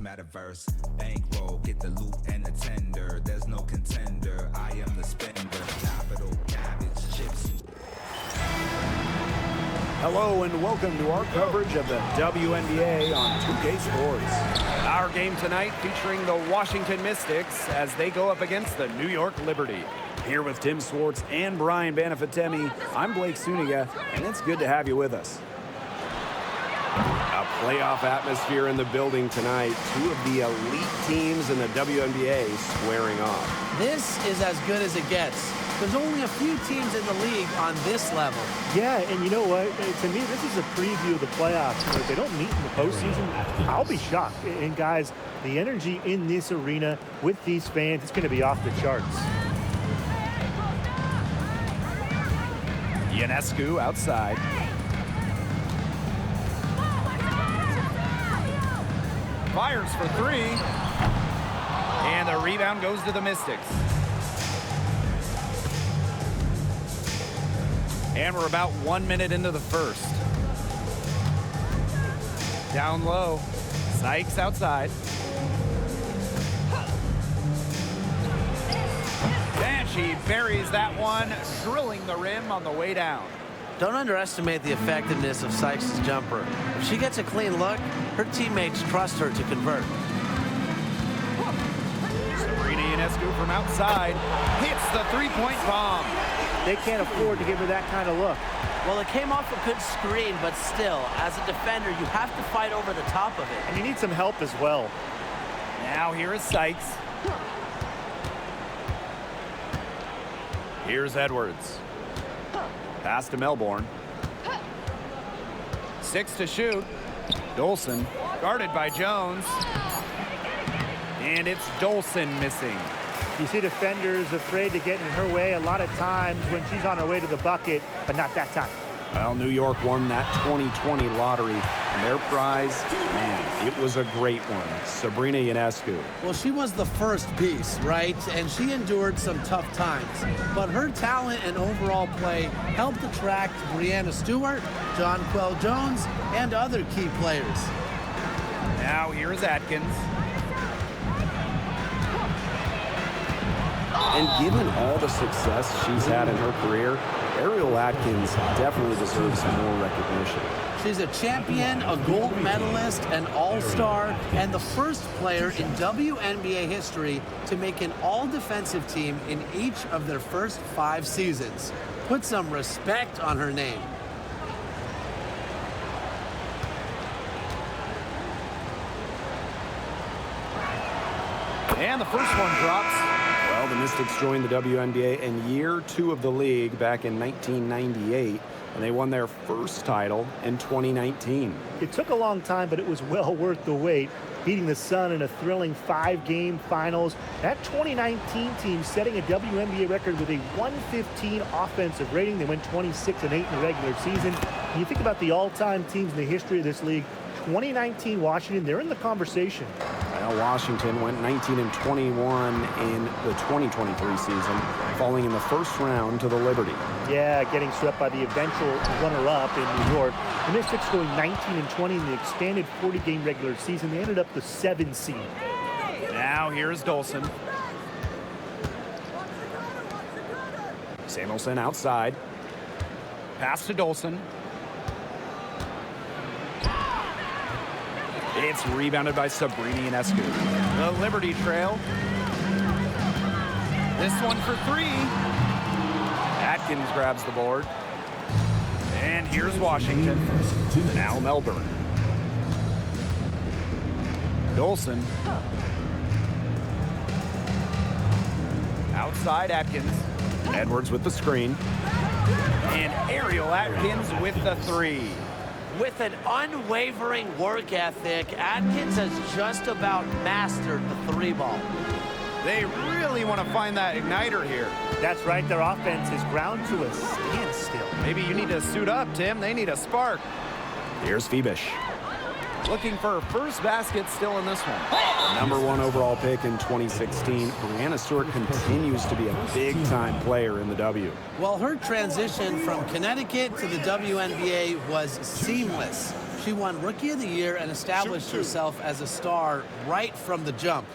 metaverse. Bankroll, get the loot and the tender. There's no contender, I am the spender. Capital, cabbage, chips. Hello and welcome to our coverage of the WNBA on 2K Sports. Our game tonight featuring the Washington Mystics as they go up against the New York Liberty. Here with Tim Swartz and Brian Banafitemi, I'm Blake Suniga, and it's good to have you with us. A playoff atmosphere in the building tonight. Two of the elite teams in the WNBA squaring off. This is as good as it gets. There's only a few teams in the league on this level. Yeah, and you know what? To me, this is a preview of the playoffs. If they don't meet in the postseason, I'll be shocked. And guys, the energy in this arena with these fans, it's going to be off the charts. Ionescu outside. Fires for three. And the rebound goes to the Mystics. And we're about 1 minute into the first. Down low. Sykes outside. And she buries that one, drilling the rim on the way down. Don't underestimate the effectiveness of Sykes' jumper. If she gets a clean look, her teammates trust her to convert. Sabrina Ionescu from outside hits the three-point bomb. They can't afford to give her that kind of look. Well, it came off a good screen, but still, as a defender, you have to fight over the top of it. And you need some help as well. Now here is Sykes. Here's Edwards. Pass to Melbourne. 6 to shoot. Dolson guarded by Jones. And it's Dolson missing. You see defenders afraid to get in her way a lot of times when she's on her way to the bucket, but not that time. Well, New York won that 2020 lottery, and their prize, man, it was a great one. Sabrina Ionescu. Well, she was the first piece, right? And she endured some tough times. But her talent and overall play helped attract Breanna Stewart, Jonquel Jones, and other key players. Now here is Atkins. And given all the success she's had in her career, Ariel Atkins definitely deserves more recognition. She's a champion, a gold medalist, an all-star, and the first player in WNBA history to make an all-defensive team in each of their first 5 seasons. Put some respect on her name. And the first one drops. Well, the Mystics joined the WNBA in year 2 of the league back in 1998, and they won their first title in 2019. It took a long time, but it was well worth the wait, beating the Sun in a thrilling 5-game finals. That 2019 team setting a WNBA record with a 115 offensive rating. They went 26-8 in the regular season. When you think about the all-time teams in the history of this league, 2019 Washington, they're in the conversation. Well, Washington went 19-21 in the 2023 season, falling in the first round to the Liberty. Yeah, getting swept by the eventual runner-up in New York. The Mystics going 19-20 in the expanded 40-game regular season. They ended up the 7th seed. Now here's Dolson. Samuelson outside. Pass to Dolson. It's rebounded by Sabrina Ionescu. The Liberty trail. This one for 3. Atkins grabs the board. And here's Washington. Now Melbourne. Dolson. Outside Atkins. Edwards with the screen. And Ariel Atkins with the 3. With an unwavering work ethic, Atkins has just about mastered the 3-ball. They really want to find that igniter here. That's right, their offense is ground to a standstill. Maybe you need to suit up, Tim. They need a spark. Here's Phoebish. Looking for her first basket still in this one. Number 1 overall pick in 2016, Breanna Stewart continues to be a big-time player in the W. Well, her transition from Connecticut to the WNBA was seamless. She won Rookie of the Year and established herself as a star right from the jump.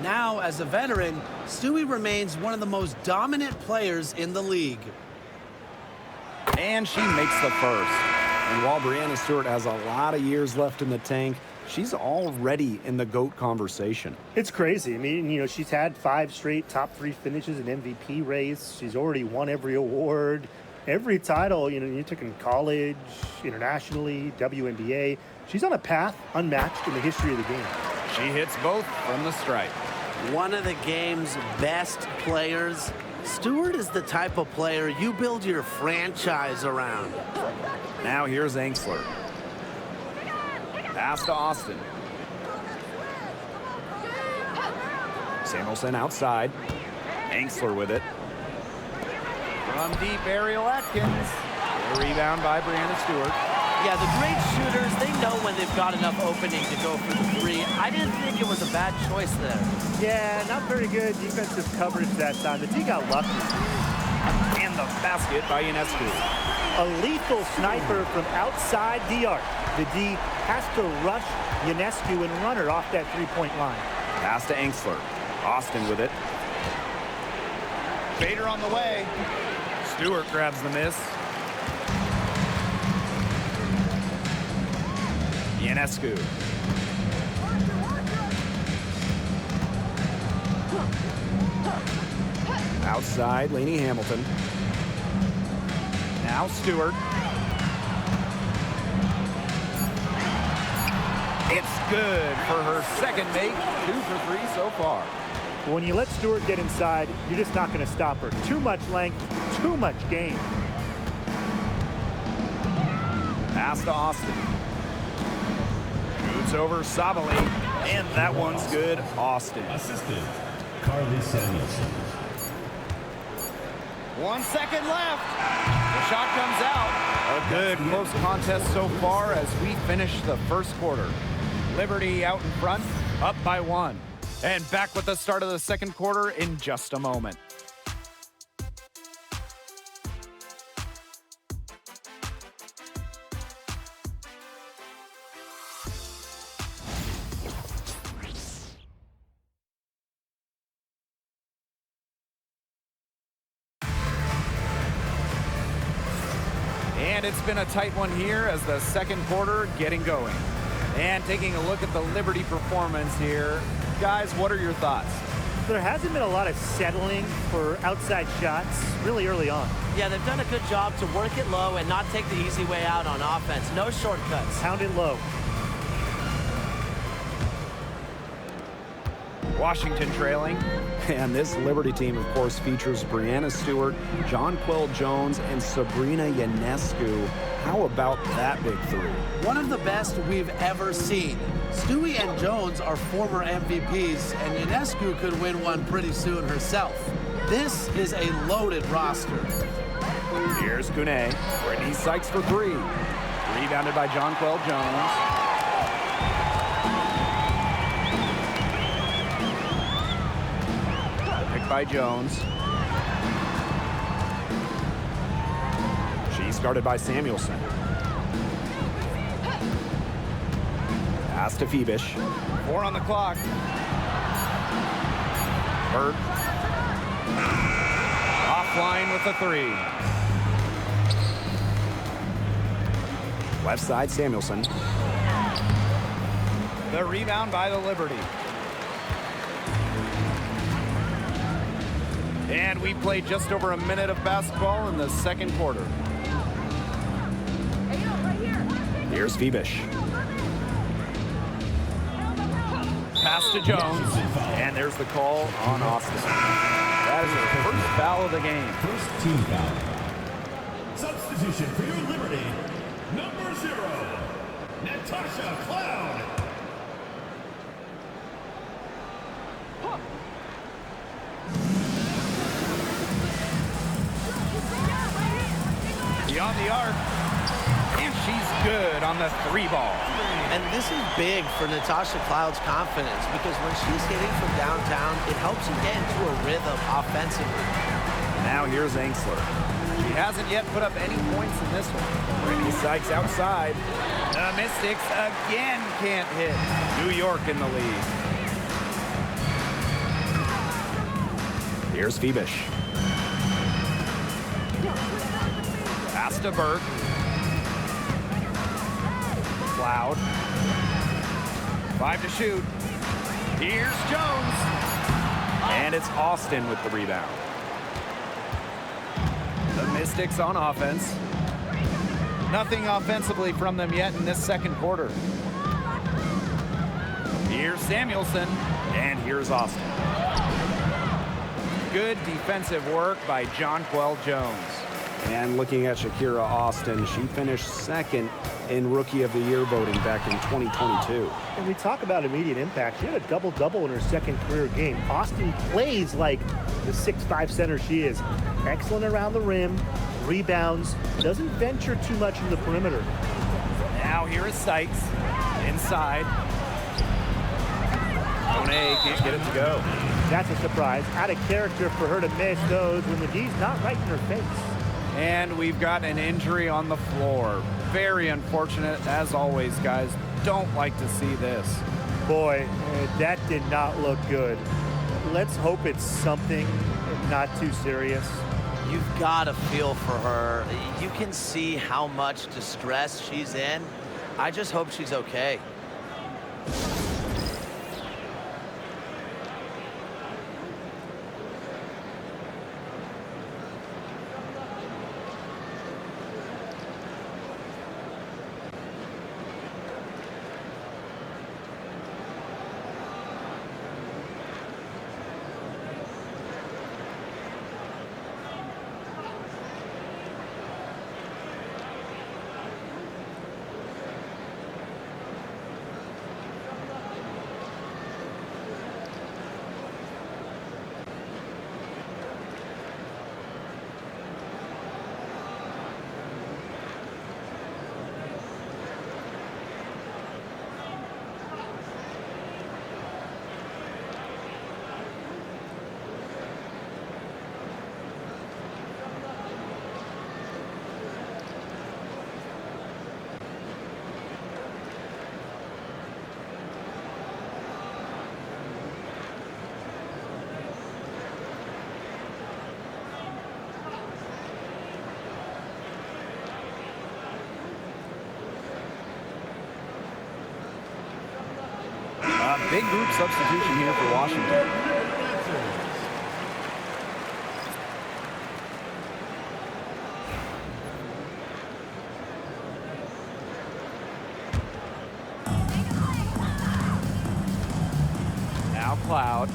Now, as a veteran, Stewie remains one of the most dominant players in the league. And she makes the first. And while Breanna Stewart has a lot of years left in the tank, she's already in the GOAT conversation. It's crazy. I mean, you know, she's had 5 straight top 3 finishes in MVP race. She's already won every award, every title, you know, you took in college, internationally, WNBA. She's on a path unmatched in the history of the game. She hits both from the stripe. One of the game's best players. Stewart is the type of player you build your franchise around. Now here's Angsler. Pass to Austin. Samuelson outside. Angsler with it. From deep, Ariel Atkins. A rebound by Breanna Stewart. Yeah, the great shooters, they know when they've got enough opening to go for the 3. I didn't think it was a bad choice there. Yeah, not very good defensive coverage that time. The D got lucky. And the basket by Ionescu. A lethal sniper from outside the arc. The D has to rush Ionescu and run her off that 3-point line. Pass to Angsler. Austin with it. Bader on the way. Stewart grabs the miss. Ionescu. Outside, Lainey Hamilton. Now Stewart. It's good for her second make. 2 for 3 so far. When you let Stewart get inside, you're just not going to stop her. Too much length, too much game. Pass to Austin. Shoots over Sabali. And that one's good. Austin. Assistant, Carly Samuelson. 1 second left. The shot comes out. A good close contest so far as we finish the first quarter. Liberty out in front, up by 1. And back with the start of the second quarter in just a moment. And it's been a tight one here as the second quarter getting going. And taking a look at the Liberty performance here. Guys, what are your thoughts? There hasn't been a lot of settling for outside shots really early on. Yeah, they've done a good job to work it low and not take the easy way out on offense. No shortcuts. Pound it low. Washington trailing. And this Liberty team, of course, features Breanna Stewart, Jonquel Jones, and Sabrina Ionescu. How about that big 3? One of the best we've ever seen. Stewie and Jones are former MVPs, and Ionescu could win one pretty soon herself. This is a loaded roster. Here's Kune. Brittany Sykes for 3. Rebounded by Jonquel Jones. Picked by Jones. She's guarded by Samuelson. Pass to Phoebish. 4 on the clock. Bird. Offline with the 3. Left side, Samuelson. The rebound by the Liberty. And we played just over a minute of basketball in the second quarter. Here's Phoebish. Pass to Jones. And there's the call on Austin. That is her first foul of the game. First team foul. Substitution for your Liberty, number 0, Natasha Cloud. Beyond the arc. And she's good on the 3 ball. And this is big for Natasha Cloud's confidence because when she's hitting from downtown, it helps you get into a rhythm offensively. Now here's Angsler. She hasn't yet put up any points in this one. Brittany Sykes outside. The Mystics again can't hit. New York in the lead. Here's Phoebish. Pass to Burke. Cloud. 5 to shoot. Here's Jones. And it's Austin with the rebound. The Mystics on offense. Nothing offensively from them yet in this second quarter. Here's Samuelson. And here's Austin. Good defensive work by Jonquel Jones. And looking at Shakira Austin, she finished second in Rookie of the Year voting back in 2022. And we talk about immediate impact. She had a double-double in her second career game. Austin plays like the 6'5" center she is. Excellent around the rim, rebounds, doesn't venture too much in the perimeter. Now here is Sykes. Inside. Monet can't get it to go. That's a surprise. Out of character for her to miss those when the D's not right in her face. And we've got an injury on the floor. Very unfortunate, as always, guys. Don't like to see this. Boy, that did not look good. Let's hope it's something not too serious. You've got to feel for her. You can see how much distress she's in. I just hope she's okay. Big group substitution here for Washington. Now Cloud.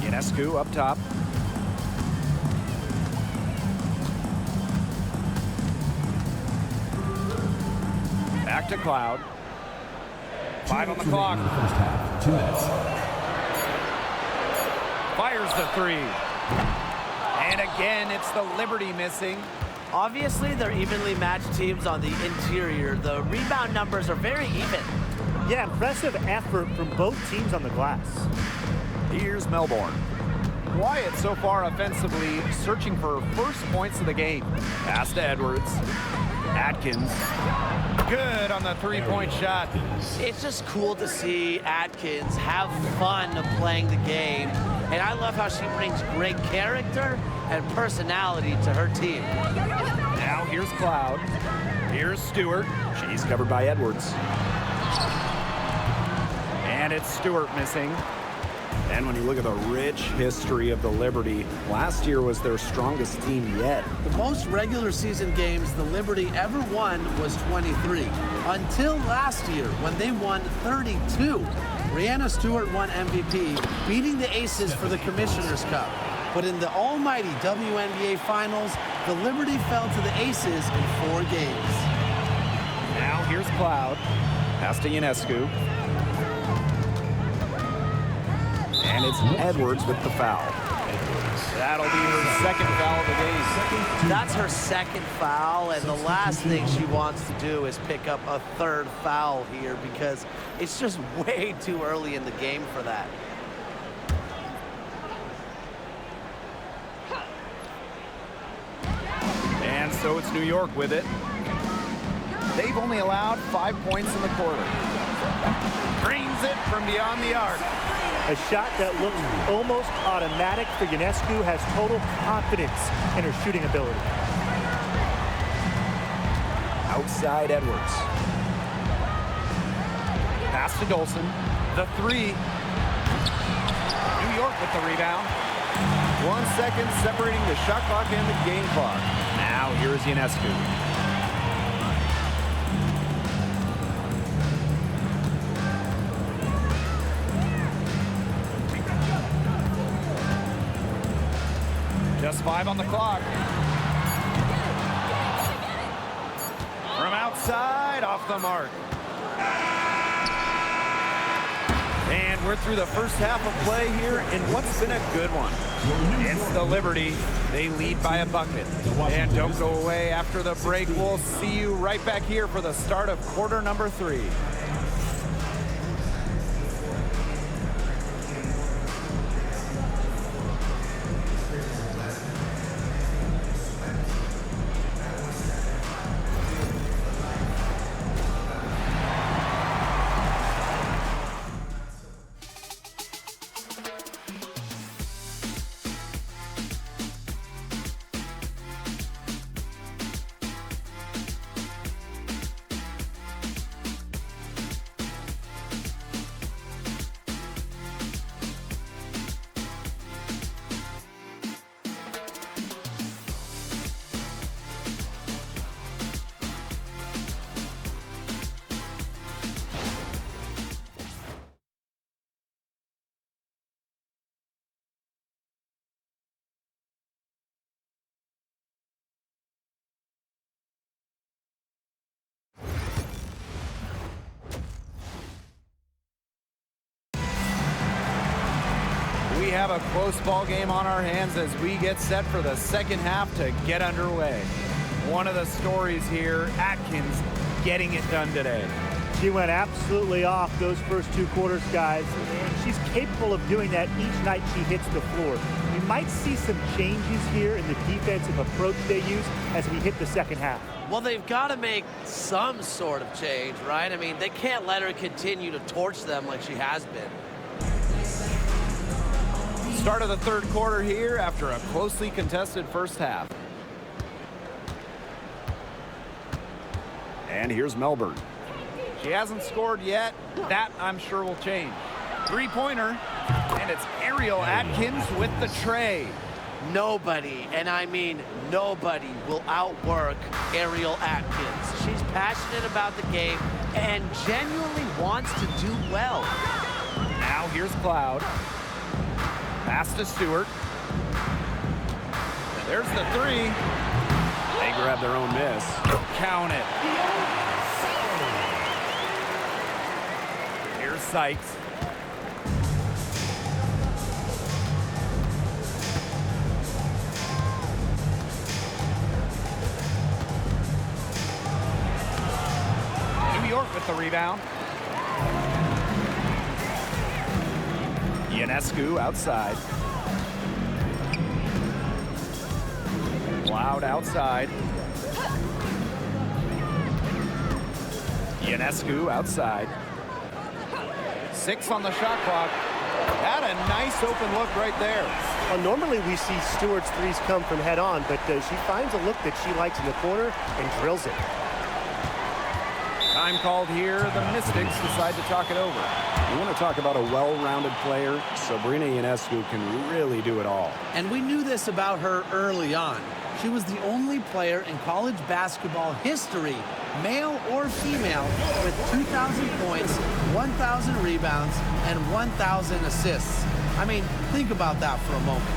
Ionescu up top. Back to Cloud. 5 on the clock. First half, 2 minutes. Fires the 3. And again, it's the Liberty missing. Obviously, they're evenly matched teams on the interior. The rebound numbers are very even. Yeah, impressive effort from both teams on the glass. Here's Melbourne. Quiet so far offensively, searching for first points of the game. Pass to Edwards. Atkins. Good on the three-point shot. It's just cool to see Atkins have fun playing the game. And I love how she brings great character and personality to her team. Now here's Cloud. Here's Stewart. She's covered by Edwards. And it's Stewart missing. And when you look at the rich history of the Liberty, last year was their strongest team yet. The most regular season games the Liberty ever won was 23, until last year when they won 32. Breanna Stewart won MVP, beating the Aces for the Commissioner's Cup. But in the almighty WNBA Finals, the Liberty fell to the Aces in 4 games. Now here's Cloud. Pass to Ionescu. And it's Edwards with the foul. That'll be her second foul of the game. That's her second foul, and the last thing she wants to do is pick up a third foul here because it's just way too early in the game for that. so it's New York with it. They've only allowed 5 points in the quarter. Drains it from beyond the arc. A shot that looks almost automatic for Ionescu, has total confidence in her shooting ability. Outside Edwards. Pass to Dolson. The three. New York with the rebound. 1 second separating the shot clock and the game clock. Now here's Ionescu. Just 5 on the clock. From outside, off the mark. And we're through the first half of play here in what's been a good one. It's the Liberty. They lead by a bucket. And don't go away after the break. We'll see you right back here for the start of quarter number 3. We have a close ball game on our hands as we get set for the second half to get underway. One of the stories here, Atkins getting it done today. She went absolutely off those first 2 quarters, guys, and she's capable of doing that each night she hits the floor. We might see some changes here in the defensive approach they use as we hit the second half. Well, they've got to make some sort of change, right? I mean, they can't let her continue to torch them like she has been. Start of the third quarter here after a closely contested first half. And here's Melbourne. She hasn't scored yet. That, I'm sure, will change. Three-pointer, and it's Ariel Atkins with the tray. Nobody, and I mean nobody, will outwork Ariel Atkins. She's passionate about the game and genuinely wants to do well. Now here's Cloud. Pass to Stewart. There's the three. They grab their own miss. Count it. Here's Sykes. New York with the rebound. Ionescu outside. Cloud outside. Ionescu outside. 6 on the shot clock. Had a nice open look right there. Well, normally we see Stewart's threes come from head on, but she finds a look that she likes in the corner and drills it. Time called here. The Mystics decide to talk it over. You want to talk about a well-rounded player? Sabrina Ionescu can really do it all. And we knew this about her early on. She was the only player in college basketball history, male or female, with 2,000 points, 1,000 rebounds, and 1,000 assists. I mean, think about that for a moment.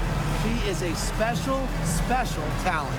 She is a special, special talent.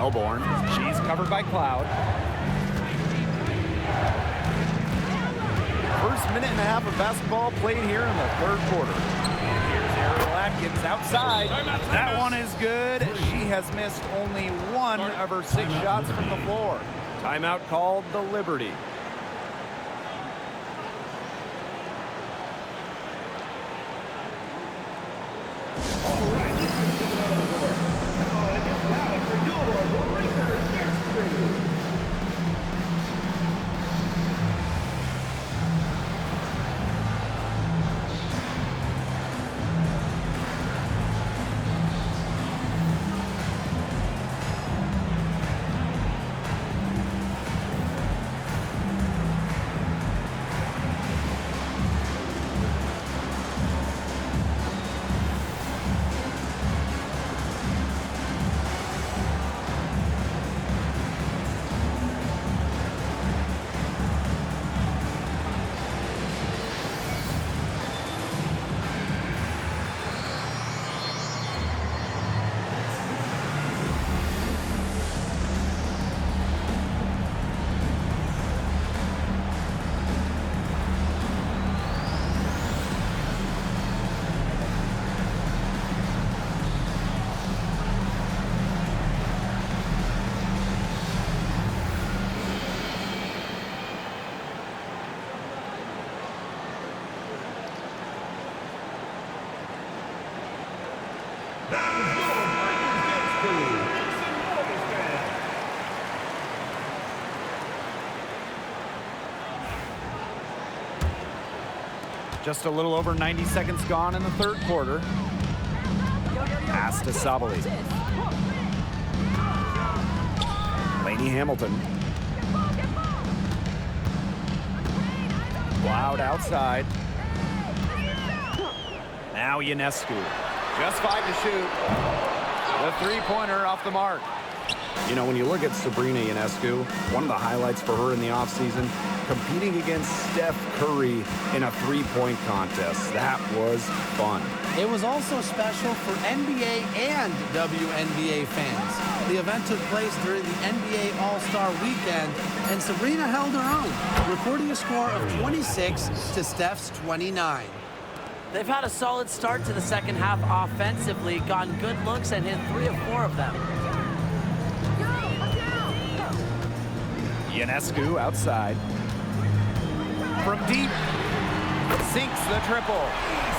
Melbourne. She's covered by Cloud. First minute and a half of basketball played here in the third quarter. Here's Ariel Atkins outside. That one is good. She has missed only one of her 6 shots from the floor. Timeout called the Liberty. Just a little over 90 seconds gone in the third quarter. Pass to Sabali. Lainey Hamilton. Cloud outside. Now Ionescu. Just 5 to shoot. The three-pointer off the mark. You know, when you look at Sabrina Ionescu, one of the highlights for her in the offseason, competing against Steph Curry in a three-point contest. That was fun. It was also special for NBA and WNBA fans. The event took place during the NBA All-Star Weekend, and Sabrina held her own, recording a score of 26 to Steph's 29. They've had a solid start to the second half offensively, gotten good looks and hit 3 of 4 of them. Ionescu outside. From deep, sinks the triple.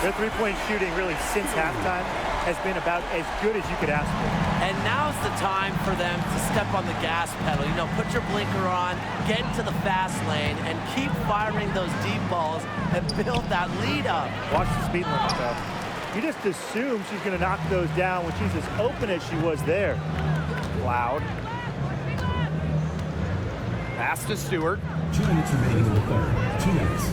Their three-point shooting really since halftime has been about as good as you could ask for. And now's the time for them to step on the gas pedal. You know, put your blinker on, get into the fast lane, and keep firing those deep balls and build that lead up. Watch the speed limit, though. You just assume she's going to knock those down when she's as open as she was there. Cloud. Pass to Stewart. 2 minutes remaining in the third. 2 minutes.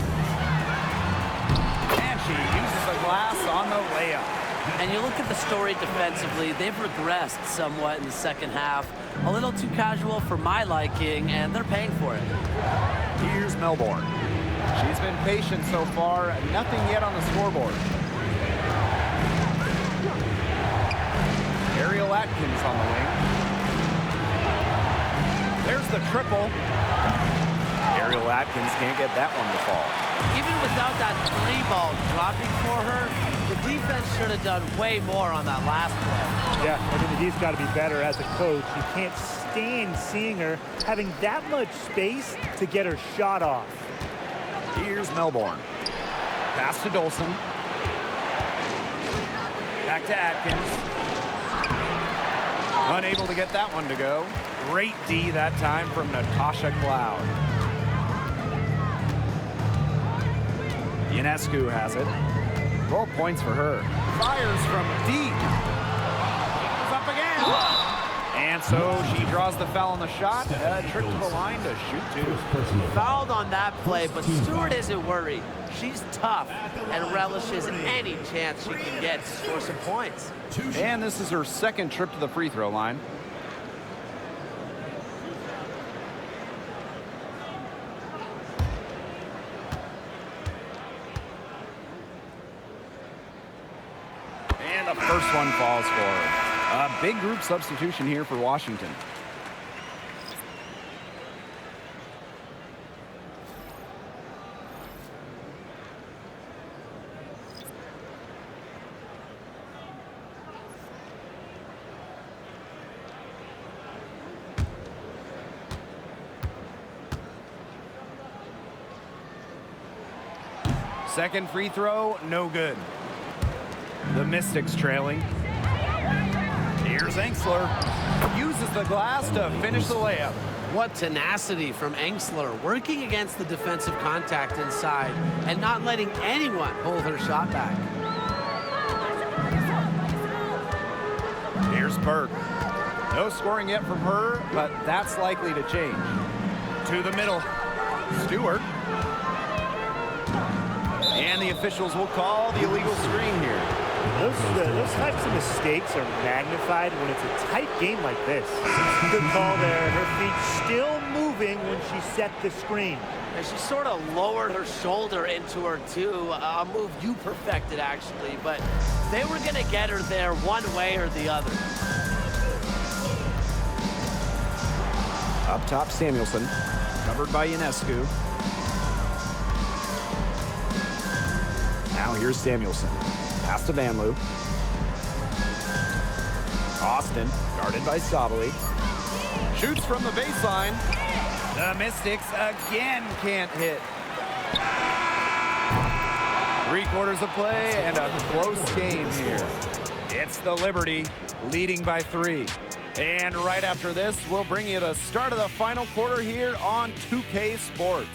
And she uses the glass on the layup. And you look at the story defensively, they've regressed somewhat in the second half. A little too casual for my liking, and they're paying for it. Here's Melbourne. She's been patient so far, nothing yet on the scoreboard. Ariel Atkins on the wing. There's the triple. Ariel Atkins can't get that one to fall. Even without that 3-ball dropping for her, the defense should have done way more on that last play. Yeah, I think the D's got to be better as a coach. You can't stand seeing her having that much space to get her shot off. Here's Melbourne. Pass to Dolson. Back to Atkins. Unable to get that one to go. Great D that time from Natasha Cloud. Ionescu has it. 12 points for her. Fires from deep. It's up again. And so she draws the foul on the shot. Trick to the line to shoot 2. Fouled on that play, but Stewart isn't worried. She's tough and relishes any chance she can get to score some points. And this is her second trip to the free throw line. And the first one falls for her. A big group substitution here for Washington. Second free throw, no good. The Mystics trailing. Here's Engsler. Uses the glass to finish the layup. What tenacity from Engsler, working against the defensive contact inside and not letting anyone hold her shot back. Here's Burke. No scoring yet from her, but that's likely to change. To the middle. Stewart. And the officials will call the illegal screen here. Those types of mistakes are magnified when it's a tight game like this. Good call there. Her feet still moving when she set the screen. And she sort of lowered her shoulder into her, too. A move you perfected, actually. But they were going to get her there one way or the other. Up top, Samuelson. Covered by Ionescu. Now here's Samuelson. Pass to Van Loo. Austin, guarded by Sabali. Shoots from the baseline. The Mystics again can't hit. 3/4 of play and a close game here. It's the Liberty leading by 3. And right after this, we'll bring you the start of the final quarter here on 2K Sports.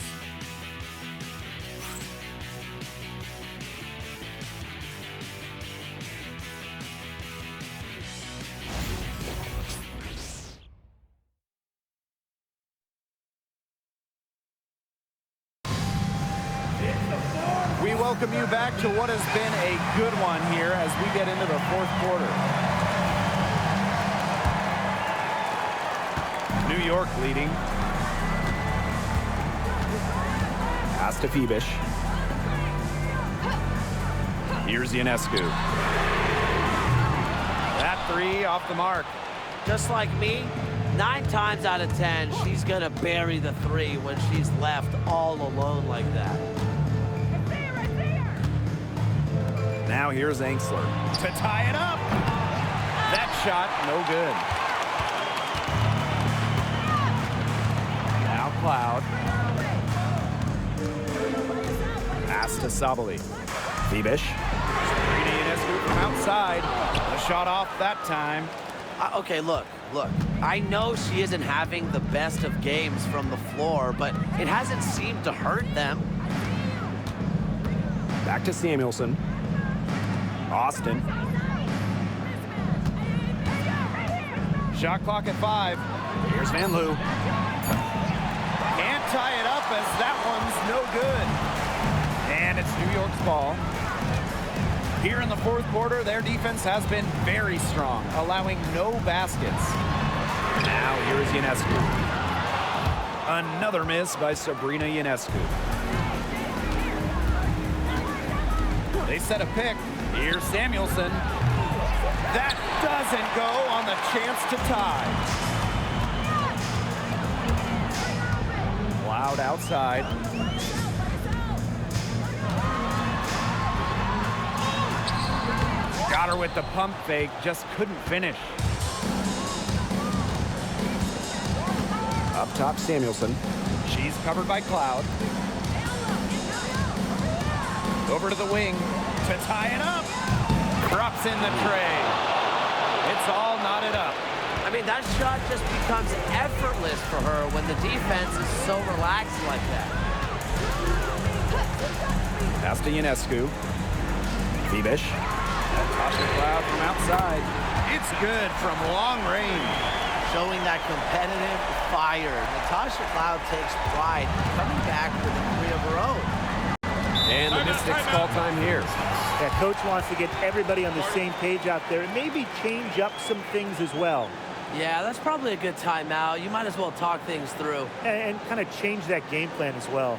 We welcome you back to what has been a good one here as we get into the fourth quarter. New York leading. Pass to Phoebish. Here's Ionescu. That 3 off the mark. Just like me, 9 times out of 10, she's going to bury the 3 when she's left all alone like that. Now here's Engsler to tie it up. That shot, no good. Now Cloud. Pass to Sabali. Phoebish. Sabrina Ionescu from outside. The shot off that time. Okay, look. I know she isn't having the best of games from the floor, but it hasn't seemed to hurt them. Back to Samuelson. Austin. Shot clock at 5. Here's Van Loo. Can't tie it up as that one's no good. And it's New York's ball. Here in the fourth quarter, their defense has been very strong, allowing no baskets. Now here is Ionescu. Another miss by Sabrina Ionescu. They set a pick. Here's Samuelson. That doesn't go on the chance to tie. Loud outside. Got her with the pump fake, just couldn't finish. Up top, Samuelson. She's covered by Cloud. Over to the wing to tie it up. Drops in the tray. It's all knotted up. I mean, that shot just becomes effortless for her when the defense is so relaxed like that. Pass to Ionescu. Phoebish. Natasha Cloud from outside. It's good from long range. Showing that competitive fire. Natasha Cloud takes pride in coming back with a 3 of her own. And the Mystics call time here. Yeah, coach wants to get everybody on the same page out there and maybe change up some things as well. Yeah, that's probably a good timeout. You might as well talk things through. And kind of change that game plan as well.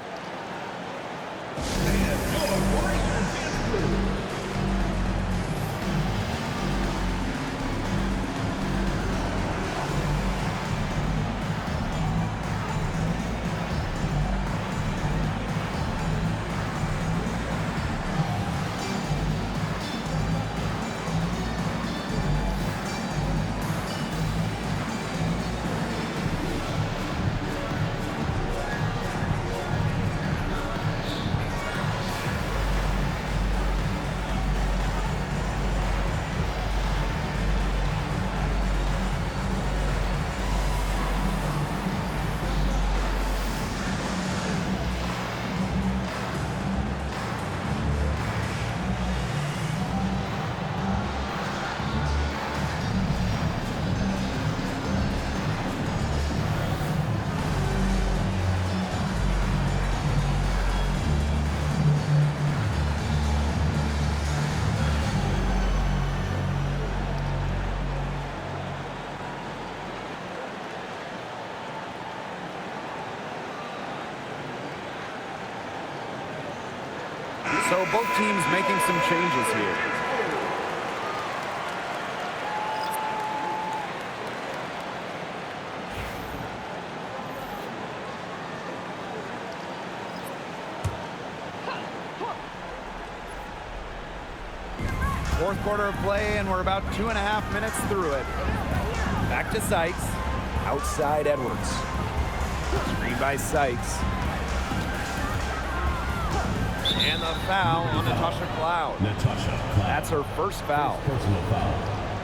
So both teams making some changes here. Fourth quarter of play, and we're about 2.5 minutes through it. Back to Sykes. Outside Edwards. Screen by Sykes. And the foul on Natasha Cloud. Natasha Cloud. That's her first foul. Personal foul.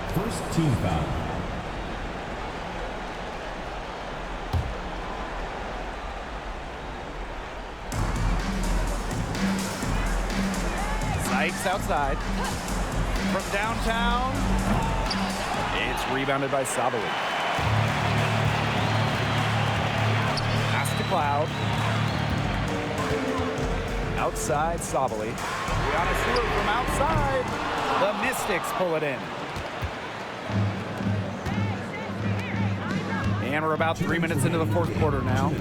First team foul. Sykes outside. From downtown. It's rebounded by Sabali. Pass to Cloud. Outside Sabali. Brianna Stewart from outside. The Mystics pull it in. And we're about 3 minutes into the fourth quarter now.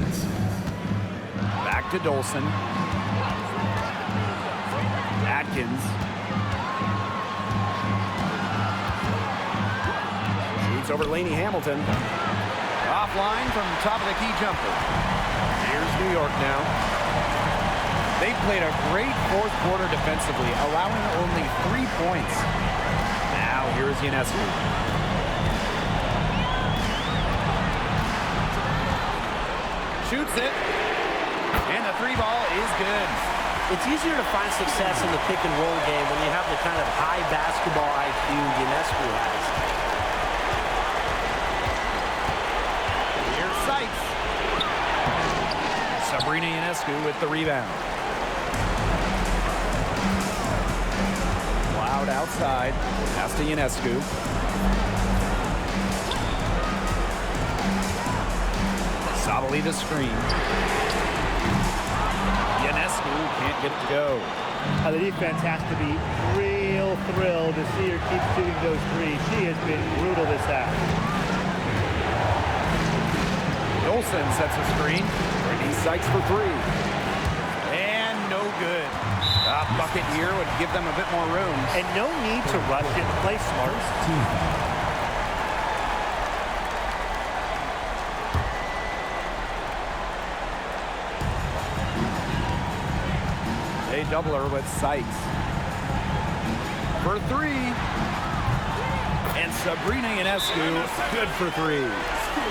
Back to Dolson. Atkins. Shoots over Lainey Hamilton. Offline from top of the key jumper. Here's New York now. They played a great fourth quarter defensively, allowing only 3 points. Now here's Ionescu. Shoots it. And the three ball is good. It's easier to find success in the pick and roll game when you have the kind of high basketball IQ Ionescu has. Here's Sykes. Sabrina Ionescu with the rebound. Cloud outside. Pass to Ionescu. Sabali the screen. Ionescu can't get it to go. The defense has to be real thrilled to see her keep shooting those threes. She has been brutal this half. Dolson sets a screen. Brittany Sykes for three. And no good. A bucket here would give them a bit more room. And no need to rush it. Play smart. Team foul. They double her with Sykes. For three. And Sabrina Ionescu, good for three.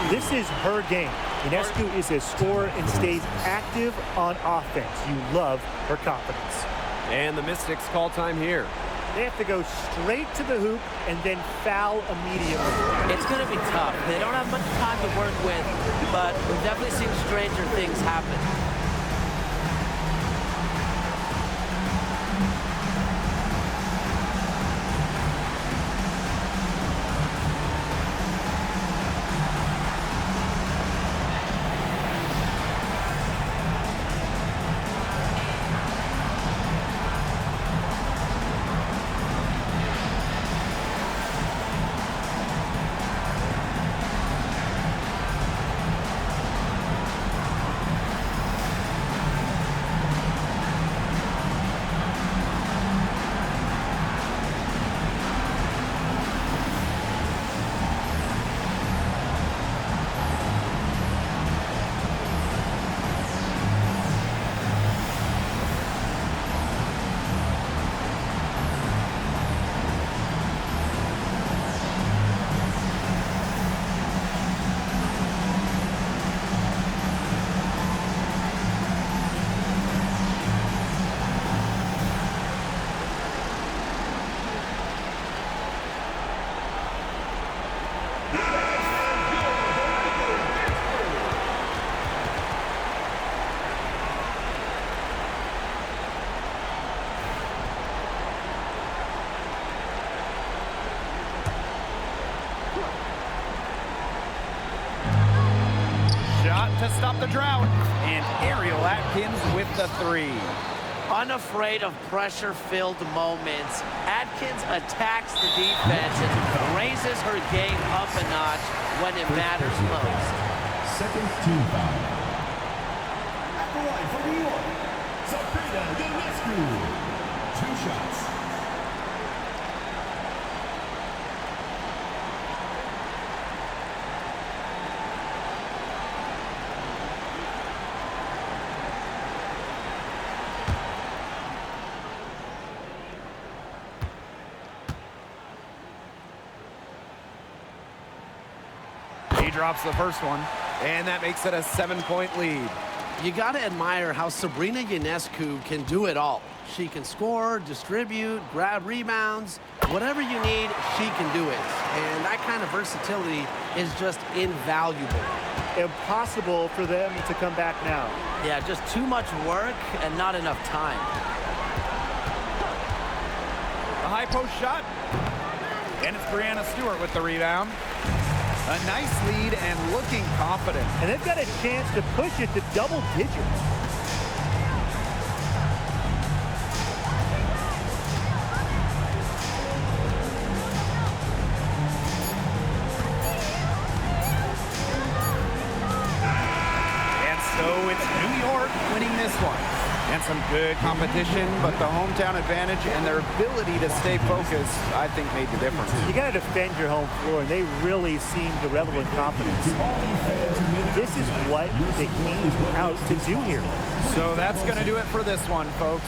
This is her game. Ionescu is a scorer and stays active on offense. You love her confidence. And the Mystics call time here. They have to go straight to the hoop and then foul immediately. It's going to be tough. They don't have much time to work with, but we've definitely seen stranger things happen. To stop the drought. And Ariel Atkins with the three. Unafraid of pressure-filled moments, Atkins attacks the defense and raises her game up a notch when it matters most. Second team foul. At the line for New York, Sabrina Ionescu. 2 shots. He drops the first one, and that makes it a 7-point lead. You got to admire how Sabrina Ionescu can do it all. She can score, distribute, grab rebounds. Whatever you need, she can do it. And that kind of versatility is just invaluable. Impossible for them to come back now. Yeah, just too much work and not enough time. The high post shot. And it's Brianna Stewart with the rebound. A nice lead and looking confident. And they've got a chance to push it to double digits. And so it's New York winning this one. And some good competition, but the hometown advantage and their ability to stay focused, I think, made the difference. You got to defend your home floor, and they really seem to revel in confidence. This is what they came out to do here. So that's going to do it for this one, folks.